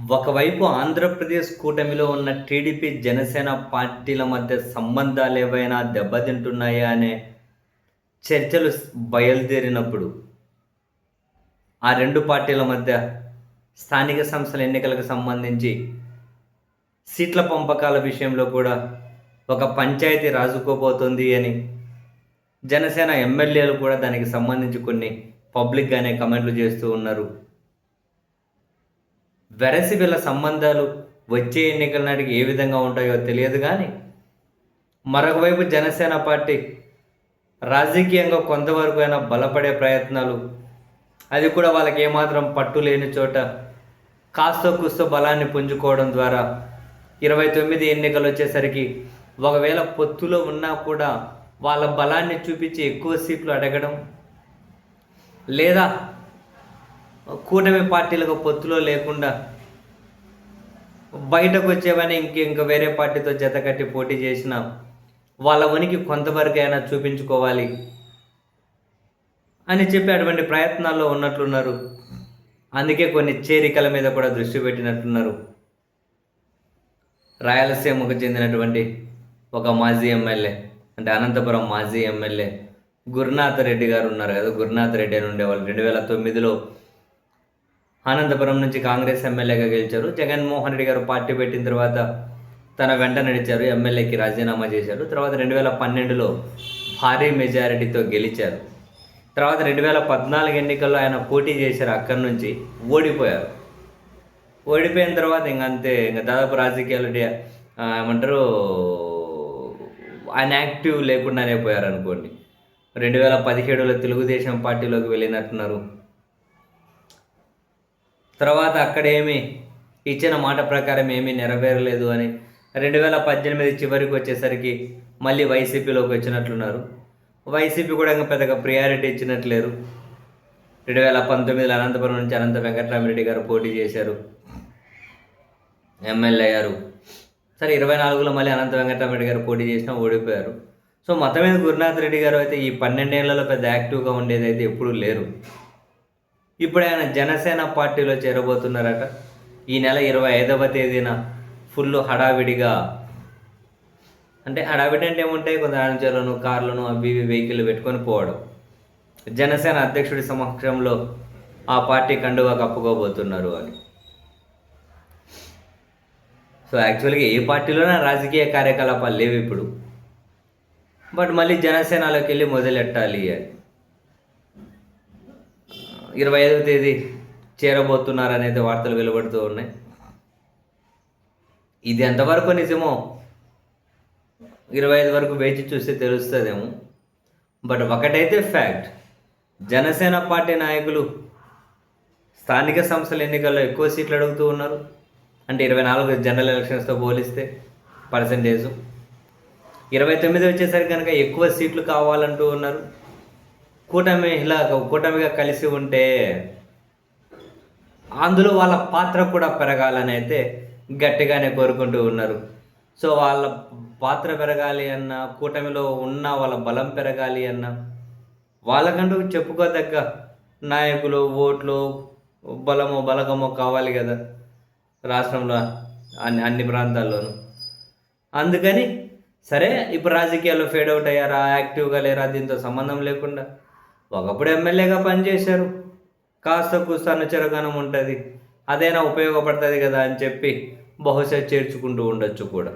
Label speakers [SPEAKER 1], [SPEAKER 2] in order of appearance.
[SPEAKER 1] ఒకవైపు ఆంధ్రప్రదేశ్ కూటమిలో ఉన్న టీడీపీ, జనసేన పార్టీల మధ్య సంబంధాలేవైనా దెబ్బతింటున్నాయా అనే చర్చలు బయలుదేరినప్పుడు, ఆ 2 పార్టీల మధ్య స్థానిక సంస్థల ఎన్నికలకు సంబంధించి సీట్ల పంపకాల విషయంలో కూడా ఒక పంచాయతీ రాజుకోబోతోంది అని జనసేన ఎమ్మెల్యేలు కూడా దానికి సంబంధించి కొన్ని పబ్లిక్‌గానే కామెంట్లు చేస్తూ ఉన్నారు. వెరసి వీళ్ళ సంబంధాలు వచ్చే ఎన్నికల నాటికి ఏ విధంగా ఉంటాయో తెలియదు కానీ, మరొక వైపు జనసేన పార్టీ రాజకీయంగా కొంతవరకు అయినా బలపడే ప్రయత్నాలు, అది కూడా వాళ్ళకి ఏమాత్రం పట్టు లేని చోట కాస్తో కూస్తో బలాన్ని పుంజుకోవడం ద్వారా 29 ఎన్నికలు వచ్చేసరికి ఒకవేళ పొత్తులో ఉన్నా కూడా వాళ్ళ బలాన్ని చూపించి ఎక్కువ సీట్లు అడగడం, లేదా కూటమి పార్టీలకు పొత్తులో లేకుండా బయటకు వచ్చేవని ఇంక వేరే పార్టీతో జతకట్టి పోటీ చేసిన వాళ్ళ ఉనికి కొంతవరకైనా చూపించుకోవాలి అని చెప్పి అటువంటి ప్రయత్నాల్లో ఉన్నట్లున్నారు. అందుకే కొన్ని చేరికల మీద కూడా దృష్టి పెట్టినట్లున్నారు. రాయలసీమకు చెందినటువంటి ఒక మాజీ ఎమ్మెల్యే, అంటే అనంతపురం మాజీ ఎమ్మెల్యే గురునాథ్ రెడ్డి గారు ఉన్నారు కదా. గురునాథ్ రెడ్డి అని ఉండేవాళ్ళు 2009లో అనంతపురం నుంచి కాంగ్రెస్ ఎమ్మెల్యేగా గెలిచారు. జగన్మోహన్ రెడ్డి గారు పార్టీ పెట్టిన తర్వాత తన వెంట నడిచారు, ఎమ్మెల్యేకి రాజీనామా చేశారు. తర్వాత 2012లో భారీ మెజారిటీతో గెలిచారు. తర్వాత 2014 ఎన్నికల్లో ఆయన పోటీ చేశారు, అక్కడి నుంచి ఓడిపోయారు. ఓడిపోయిన తర్వాత ఇంకంతే, దాదాపు రాజకీయాలు ఏమంటారు, ఆయన యాక్టివ్ లేకుండానే పోయారు అనుకోండి. 2017లో తెలుగుదేశం పార్టీలోకి వెళ్ళినట్టున్నారు. తర్వాత అక్కడేమి ఇచ్చిన మాట ప్రకారం ఏమీ నెరవేరలేదు అని 2018 చివరికి వచ్చేసరికి మళ్ళీ వైసీపీలోకి వచ్చినట్లున్నారు. వైసీపీ కూడా ఇంకా పెద్దగా ప్రియారిటీ ఇచ్చినట్లేరు. 2019లో అనంతపురం నుంచి అనంత వెంకటరామిరెడ్డి గారు పోటీ చేశారు, ఎమ్మెల్యే అయ్యారు. సరే 24లో మళ్ళీ అనంత వెంకటరామిరెడ్డి గారు పోటీ చేసినా ఓడిపోయారు. సో మొత్తం మీద గురునాథ్ రెడ్డి గారు అయితే ఈ 12 ఏళ్లలో పెద్ద యాక్టివ్గా ఉండేది అయితే ఎప్పుడూ లేరు. ఇప్పుడు ఆయన జనసేన పార్టీలో చేరబోతున్నారట. ఈ నెల 25వ తేదీన ఫుల్ హడావిడిగా, అంటే హడావిడి అంటే ఏముంటాయి, కొంత ఆంచర్లను, కార్లను, అవి ఇవి వెహికల్ పెట్టుకొని పోవడం. జనసేన అధ్యక్షుడి సమక్షంలో ఆ పార్టీ కండువా కప్పుకోబోతున్నారు అని. సో యాక్చువల్గా ఏ పార్టీలోనే రాజకీయ కార్యకలాపాలు లేవు ఇప్పుడు, బట్ మళ్ళీ జనసేనలోకి వెళ్ళి మొదలెట్టాలి అని 25వ తేదీ చేరబోతున్నారనేది వార్తలు వెలువడుతూ ఉన్నాయి. ఇది ఎంతవరకు నిజమో 25 వరకు వేచి చూస్తే తెలుస్తుందేమో. బట్ ఒకటైతే ఫ్యాక్ట్, జనసేన పార్టీ నాయకులు స్థానిక సంస్థల ఎన్నికల్లో ఎక్కువ సీట్లు అడుగుతూ ఉన్నారు. అంటే 24 జనరల్ ఎలక్షన్స్తో పోలిస్తే పర్సంటేజు, 29 వచ్చేసరికి కనుక ఎక్కువ సీట్లు కావాలంటూ ఉన్నారు. కూటమిగా కలిసి ఉంటే అందులో వాళ్ళ పాత్ర కూడా పెరగాలని అయితే గట్టిగానే కోరుకుంటూ ఉన్నారు. సో వాళ్ళ పాత్ర పెరగాలి అన్న, కూటమిలో ఉన్న వాళ్ళ బలం పెరగాలి అన్న, వాళ్ళకంటూ చెప్పుకోదగ్గ నాయకులు, ఓట్లు, బలగమో కావాలి కదా రాష్ట్రంలో అన్ని ప్రాంతాల్లోనూ. అందుకని సరే, ఇప్పుడు రాజకీయాల్లో ఫేడ్ అవుట్ అయ్యారా, యాక్టివ్గా లేరా, దీంతో సంబంధం లేకుండా ఒకప్పుడు ఎమ్మెల్యేగా పనిచేశారు, కాస్త కూస్త అనుచరగానం ఉంటుంది, అదైనా ఉపయోగపడుతుంది కదా అని చెప్పి బహుశా చేర్చుకుంటూ ఉండొచ్చు కూడా.